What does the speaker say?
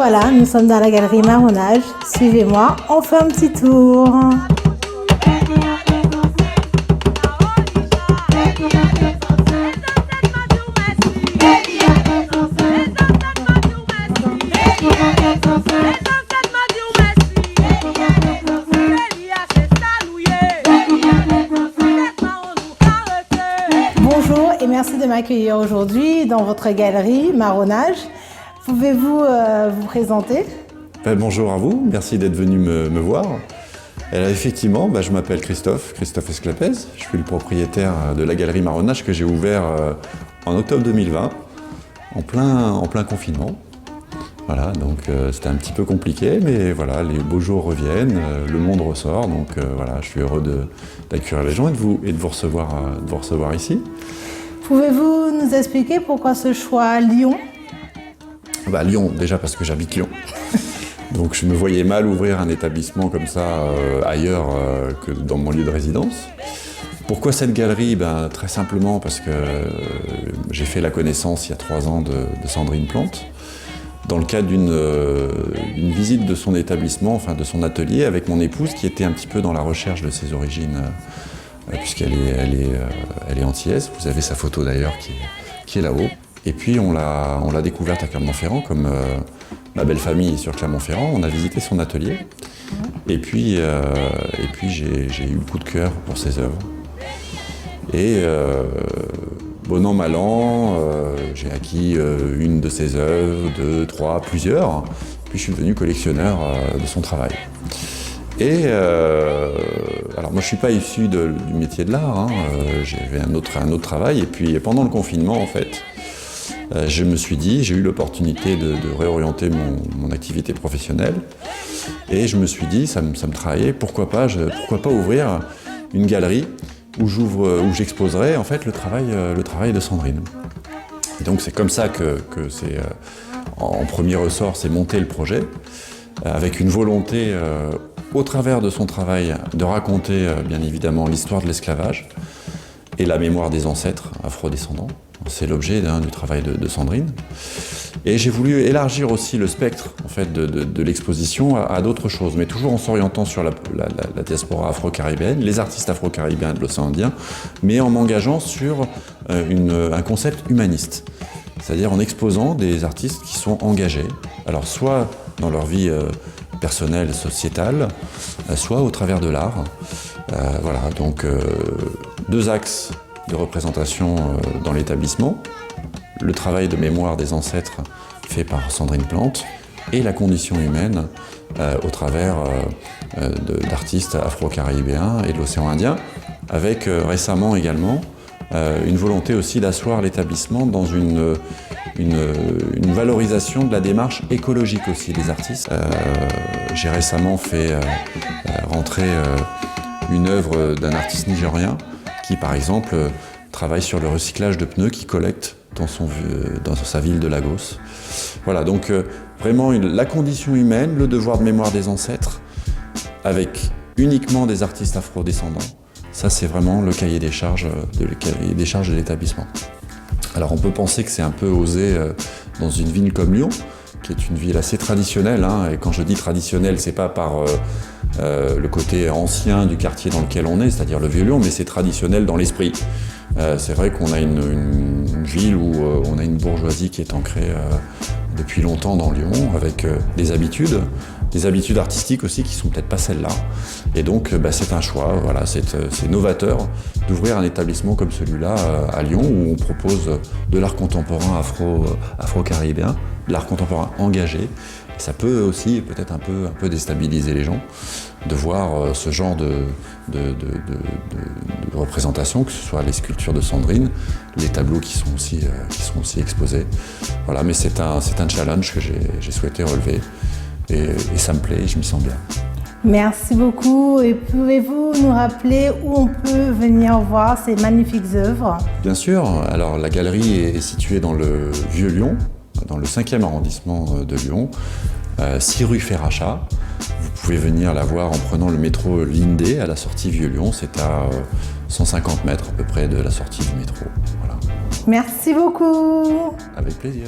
Voilà, nous sommes dans la galerie Marronage. Suivez-moi, on fait un petit tour. Bonjour et merci de m'accueillir aujourd'hui dans votre galerie Marronage. Pouvez-vous vous présenter? Bonjour à vous, merci d'être venu me voir. Effectivement, je m'appelle Christophe Esclapez. Je suis le propriétaire de la galerie Marronage que j'ai ouvert en octobre 2020, en plein confinement. Voilà, donc c'était un petit peu compliqué, mais voilà, les beaux jours reviennent, le monde ressort, donc voilà, je suis heureux d'accueillir les gens et de vous recevoir ici. Pouvez-vous nous expliquer pourquoi ce choix à Lyon? Lyon, déjà parce que j'habite Lyon. Donc je me voyais mal ouvrir un établissement comme ça ailleurs que dans mon lieu de résidence. Pourquoi cette galerie? Très simplement parce que j'ai fait la connaissance il y a 3 ans de Sandrine Plante, dans le cadre d'une visite de son établissement, enfin de son atelier, avec mon épouse qui était un petit peu dans la recherche de ses origines, puisqu'elle est antillaise. Vous avez sa photo d'ailleurs qui est là-haut. Et puis on l'a découverte à Clermont-Ferrand, comme ma belle famille est sur Clermont-Ferrand. On a visité son atelier. Et puis j'ai eu le coup de cœur pour ses œuvres. Et bon an, mal an, j'ai acquis une de ses œuvres, 2, 3, plusieurs. Puis je suis devenu collectionneur de son travail. Et alors moi je suis pas issu du métier de l'art, j'avais un autre travail. Et puis pendant le confinement en fait, je me suis dit, j'ai eu l'opportunité de réorienter mon activité professionnelle. Et je me suis dit, ça me travaillait, pourquoi pas ouvrir une galerie où j'exposerais en fait le travail de Sandrine. Et donc c'est comme ça que c'est en premier ressort, c'est monté le projet, avec une volonté au travers de son travail de raconter bien évidemment l'histoire de l'esclavage et la mémoire des ancêtres afrodescendants. C'est l'objet du travail de Sandrine. Et j'ai voulu élargir aussi le spectre en fait, de l'exposition à d'autres choses, mais toujours en s'orientant sur la diaspora afro-caribéenne, les artistes afro-caribéens de l'océan Indien, mais en m'engageant sur un concept humaniste. C'est-à-dire en exposant des artistes qui sont engagés, alors soit dans leur vie personnelle, sociétale, soit au travers de l'art. Voilà, donc 2 axes de représentation dans l'établissement, le travail de mémoire des ancêtres fait par Sandrine Plante et la condition humaine au travers d'artistes afro-caribéens et de l'océan Indien, avec récemment également une volonté aussi d'asseoir l'établissement dans une valorisation de la démarche écologique aussi des artistes. J'ai récemment fait rentrer une œuvre d'un artiste nigérien qui, par exemple, travaille sur le recyclage de pneus qu'il collecte dans sa ville de Lagos. Voilà, donc vraiment la condition humaine, le devoir de mémoire des ancêtres, avec uniquement des artistes afro-descendants. Ça, c'est vraiment le cahier des charges de l'établissement. Alors, on peut penser que c'est un peu osé dans une ville comme Lyon, qui est une ville assez traditionnelle, et quand je dis traditionnelle, c'est pas par le côté ancien du quartier dans lequel on est, c'est-à-dire le Vieux-Lyon, mais c'est traditionnel dans l'esprit. C'est vrai qu'on a une ville où on a une bourgeoisie qui est ancrée depuis longtemps dans Lyon, avec des habitudes artistiques aussi qui sont peut-être pas celles-là. Et donc c'est un choix, voilà, c'est novateur d'ouvrir un établissement comme celui-là à Lyon, où on propose de l'art contemporain afro-caribéen, de l'art contemporain engagé. Et ça peut aussi peut-être un peu déstabiliser les gens de voir ce genre de représentation, que ce soit les sculptures de Sandrine, les tableaux qui sont aussi exposés. Voilà, mais c'est un challenge que j'ai souhaité relever et ça me plaît et je m'y sens bien. Merci beaucoup. Et pouvez-vous nous rappeler où on peut venir voir ces magnifiques œuvres? Bien sûr. Alors la galerie est située dans le Vieux-Lyon, dans le 5e arrondissement de Lyon, 6 rue Ferrachat. Vous pouvez venir la voir en prenant le métro Lindé à la sortie Vieux-Lyon. C'est à 150 mètres à peu près de la sortie du métro. Voilà. Merci beaucoup. Avec plaisir.